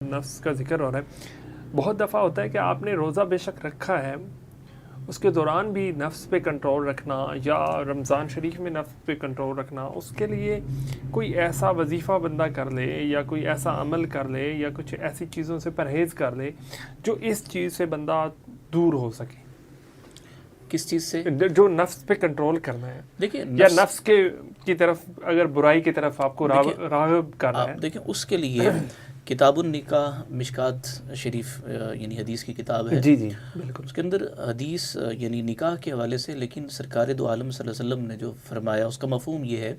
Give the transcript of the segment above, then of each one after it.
نفس کا ذکر ہو رہا ہے. بہت دفعہ ہوتا ہے کہ آپ نے روزہ بے شک رکھا ہے, اس کے دوران بھی نفس پہ کنٹرول رکھنا یا رمضان شریف میں نفس پہ کنٹرول رکھنا, اس کے لیے کوئی ایسا وظیفہ بندہ کر لے یا کوئی ایسا عمل کر لے یا کچھ ایسی چیزوں سے پرہیز کر لے جو اس چیز سے بندہ دور ہو سکے. کس چیز سے؟ جو نفس پہ کنٹرول کرنا ہے. دیکھیں یا نفس کی طرف اگر برائی کی طرف آپ کو راغب کرنا ہے. دیکھیں اس کے لیے کتاب النکاح مشکات شریف یعنی حدیث کی کتاب ہے. جی جی بالکل. اس کے اندر حدیث یعنی نکاح کے حوالے سے, لیکن سرکار دو عالم صلی اللہ علیہ وسلم نے جو فرمایا اس کا مفہوم یہ ہے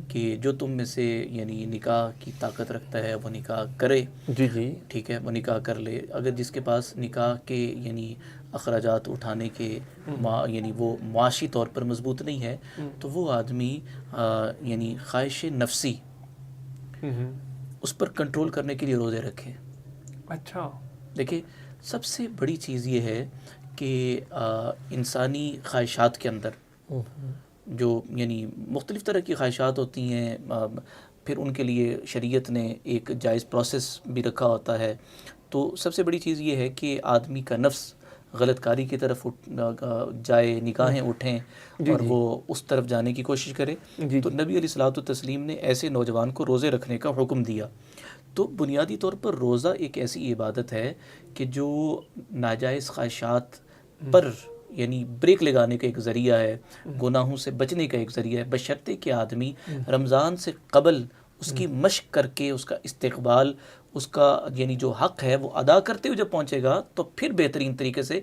کہ جو تم میں سے یعنی نکاح کی طاقت رکھتا ہے وہ نکاح کرے. جی جی ٹھیک ہے, وہ نکاح کر لے. اگر جس کے پاس نکاح کے یعنی اخراجات اٹھانے کے یعنی وہ معاشی طور پر مضبوط نہیں ہے تو وہ آدمی یعنی خواہش نفسی اس پر کنٹرول کرنے کے لیے روزے رکھے. اچھا دیکھیں سب سے بڑی چیز یہ ہے کہ انسانی خواہشات کے اندر جو یعنی مختلف طرح کی خواہشات ہوتی ہیں, پھر ان کے لیے شریعت نے ایک جائز پروسیس بھی رکھا ہوتا ہے. تو سب سے بڑی چیز یہ ہے کہ آدمی کا نفس غلط کاری کی طرف جائے, نگاہیں اٹھیں اور وہ اس طرف جانے کی کوشش کرے. تو نبی علیہ الصلوۃ والتسلیم نے ایسے نوجوان کو روزے رکھنے کا حکم دیا. تو بنیادی طور پر روزہ ایک ایسی عبادت ہے کہ جو ناجائز خواہشات پر یعنی بریک لگانے کا ایک ذریعہ ہے, گناہوں سے بچنے کا ایک ذریعہ ہے, بشرطے کہ آدمی رمضان سے قبل اس کی مشق کر کے اس کا استقبال, اس کا یعنی جو حق ہے وہ ادا کرتے ہوئے جب پہنچے گا تو پھر بہترین طریقے سے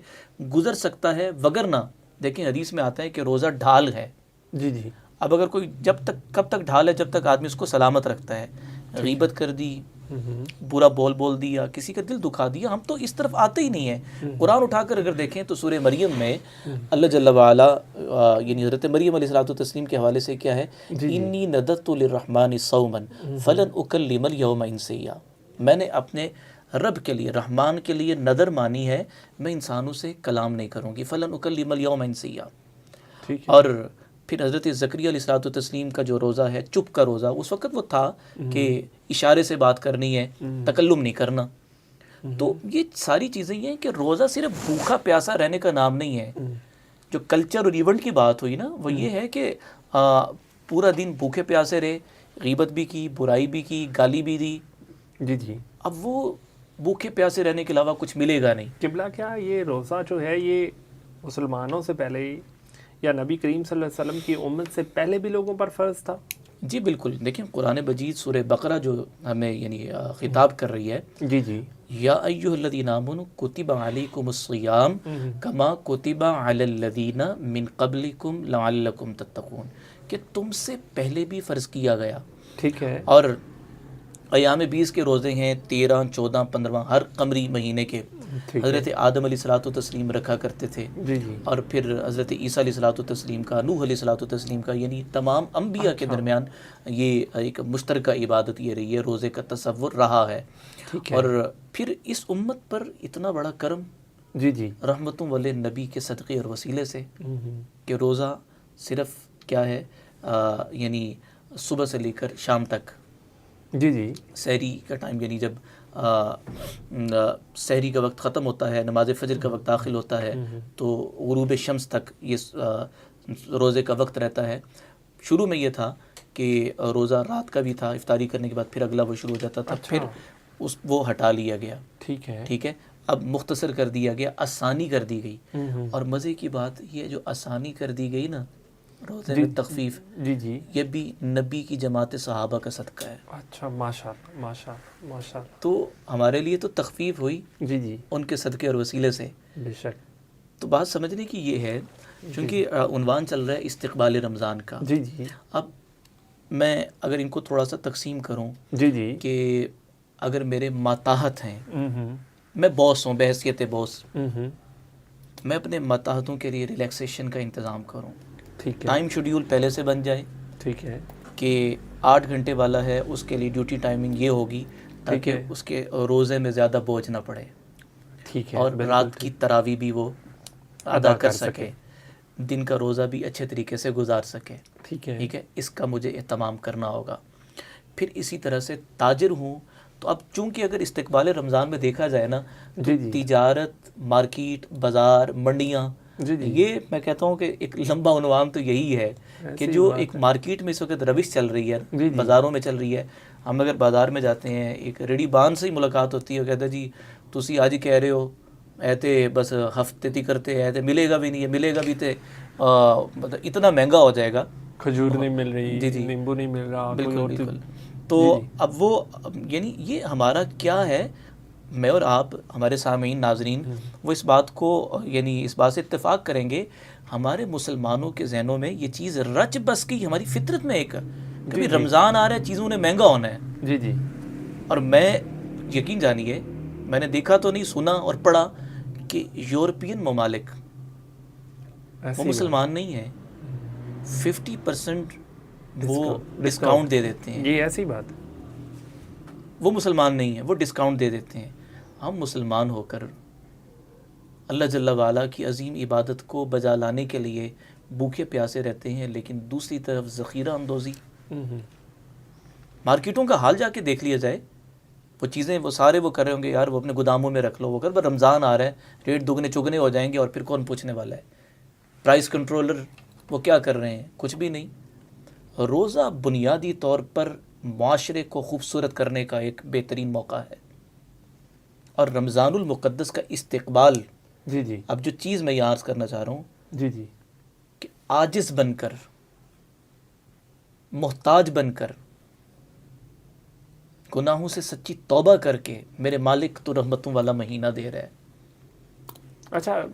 گزر سکتا ہے. وگرنہ دیکھیں حدیث میں آتا ہے کہ روزہ ڈھال ہے. جی جی. اب اگر کوئی کب تک ڈھال ہے, جب تک آدمی اس کو سلامت رکھتا ہے. غیبت کر دی, برا بول دیا, کسی کا دل دکھا دیا, ہم تو اس طرف آتے ہی نہیں ہیں. قرآن اٹھا کر اگر دیکھیں تو سورہ مریم میں اللہ جل وعلا یعنی حضرت مریم علیہ الصلوۃ والتسلیم کے حوالے سے کیا ہے, انی نذرت للرحمن صوما فلن اکلم اليوم انسیا. میں نے اپنے رب کے لیے, رحمان کے لیے نظر مانی ہے, میں انسانوں سے کلام نہیں کروں گی. فلن اکلم اليوم انسیا. اور پھر حضرت زکریا علیہ الصلوۃ والتسلیم کا جو روزہ ہے, چپ کا روزہ, اس وقت وہ تھا کہ اشارے سے بات کرنی ہے, تکلم نہیں کرنا. تو یہ ساری چیزیں یہ ہیں کہ روزہ صرف بھوکا پیاسا رہنے کا نام نہیں ہے. جو کلچر اور ایونٹ کی بات ہوئی نا, وہ یہ ہے کہ پورا دن بھوکے پیاسے رہے, غیبت بھی کی, برائی بھی کی, گالی بھی دی. جی جی. اب وہ بھوکے پیاسے رہنے کے علاوہ کچھ ملے گا نہیں. قبلہ کیا یہ روزہ جو ہے یہ مسلمانوں سے پہلے ہی یا نبی کریم صلی اللہ علیہ وسلم کی امت سے پہلے بھی لوگوں پر فرض تھا؟ جی بالکل. دیکھیں قرآن مجید سورہ بقرہ جو ہمیں یعنی خطاب کر رہی ہے, جی جی, یا ایھا الذین آمنوا کتب علیکم الصیام کما کتب علی الذین من قبلکم لعلکم تتقون, کہ تم سے پہلے بھی فرض کیا گیا. ٹھیک ہے. اور ایام 20 کے روزے ہیں, 13, 14, 15 ہر قمری مہینے کے. حضرت آدم علیہ الصلوۃ والتسلیم رکھا کرتے تھے. جی جی. اور پھر حضرت عیسیٰ علیہ الصلوۃ والتسلیم کا, نوح علیہ الصلوۃ والتسلیم کا, یعنی تمام انبیاء کے درمیان یہ ایک مشترکہ عبادت یہ رہی ہے, روزے کا تصور رہا ہے. اور پھر اس امت پر اتنا بڑا کرم, جی جی, رحمتوں والے نبی کے صدقے اور وسیلے سے, کہ روزہ صرف کیا ہے یعنی صبح سے لے کر شام تک, جی جی, سحری کا ٹائم یعنی جب سحری کا وقت ختم ہوتا ہے, نماز فجر کا وقت داخل ہوتا ہے, تو غروب شمس تک یہ روزے کا وقت رہتا ہے. شروع میں یہ تھا کہ روزہ رات کا بھی تھا, افطاری کرنے کے بعد پھر اگلا وہ شروع ہو جاتا تھا. پھر وہ ہٹا لیا گیا. ٹھیک ہے. اب مختصر کر دیا گیا, آسانی کر دی گئی. اور مزے کی بات یہ جو آسانی کر دی گئی نا روزے میں تخفیف, جی جی, یہ بھی نبی کی جماعت صحابہ کا صدقہ ہے. اچھا, ماشاءاللہ ماشاءاللہ ماشاءاللہ. تو ہمارے لیے تو تخفیف ہوئی جی جی, ان کے صدقے اور وسیلے سے. بے شک. تو بات سمجھنے کی یہ ہے, چونکہ عنوان چل رہا ہے استقبال رمضان کا. جی جی. اب میں اگر ان کو تھوڑا سا تقسیم کروں, جی جی, کہ اگر میرے ماتحت ہیں, میں باس ہوں, بحیثیت باس, میں اپنے ماتحتوں کے لیے ریلیکسیشن کا انتظام کروں. ٹھیک ہے. ٹائم شیڈیول پہلے سے بن جائے. ٹھیک ہے. کہ 8 گھنٹے والا ہے, اس کے لیے ڈیوٹی ٹائمنگ یہ ہوگی تاکہ اس کے روزے میں زیادہ بوجھ نہ پڑے. ٹھیک ہے. اور رات کی تراویح بھی وہ ادا کر سکے, دن کا روزہ بھی اچھے طریقے سے گزار سکے. ٹھیک ہے. اس کا مجھے اہتمام کرنا ہوگا. پھر اسی طرح سے تاجر ہوں تو اب چونکہ اگر استقبال رمضان میں دیکھا جائے نا تو جی جی تجارت، مارکیٹ، بازار، منڈیاں، جی جی یہ میں کہتا ہوں کہ ایک لمبا عنوان تو یہی ہے کہ ایسی جو بات ایک ہے۔ مارکیٹ میں اس وقت روش چل رہی ہے، جی جی بازاروں میں چل رہی ہے. ہم اگر بازار میں جاتے ہیں، ایک ریڑھی بان سے ہی ملاقات ہوتی ہے، وہ کہتا ہے جی تسی آج ہی کہہ رہے ہو ایتے بس ہفتے تی کرتے ایتے ملے گا بھی نہیں ہے، ملے گا بھی تے مطلب اتنا مہنگا ہو جائے گا. کھجور نہیں مل رہی، جی جی نیمبو نہیں مل رہا، کوئی بالکل اور بالکل. جی تو جی اب وہ یعنی یہ ہمارا کیا ہے، میں اور آپ ہمارے سامعین ناظرین وہ اس بات کو یعنی اس بات سے اتفاق کریں گے، ہمارے مسلمانوں کے ذہنوں میں یہ چیز رچ بس کی ہماری فطرت میں ایک کبھی جی رمضان آ رہا ہے چیزوں نے مہنگا ہونا ہے. جی جی اور میں یقین جانیے میں نے دیکھا تو نہیں، سنا اور پڑھا کہ یورپین ممالک وہ ایسی مسلمان نہیں ہیں، 50% وہ بات ڈسکاؤنٹ دے دیتے ہیں. یہ ایسی بات ہے۔ وہ مسلمان نہیں ہیں، وہ ڈسکاؤنٹ دے دیتے ہیں. ہم مسلمان ہو کر اللہ جل وعلا کی عظیم عبادت کو بجا لانے کے لیے بھوکے پیاسے رہتے ہیں، لیکن دوسری طرف ذخیرہ اندوزی. مارکیٹوں کا حال جا کے دیکھ لیا جائے، وہ چیزیں وہ سارے وہ کر رہے ہوں گے یار وہ اپنے گوداموں میں رکھ لو، وہ کر رمضان آ رہا ہے ریٹ دگنے چگنے ہو جائیں گے اور پھر کون پوچھنے والا ہے. پرائس کنٹرولر وہ کیا کر رہے ہیں؟ کچھ بھی نہیں. روزہ بنیادی طور پر معاشرے کو خوبصورت کرنے کا ایک بہترین موقع ہے، اور رمضان المقدس کا استقبال. جی جی اب جو چیز میں یہ عرض کرنا چاہ رہا ہوں جی جی کہ عاجز بن کر، محتاج بن کر، گناہوں سے سچی توبہ کر کے میرے مالک تو رحمتوں والا مہینہ دے رہا ہے. اچھا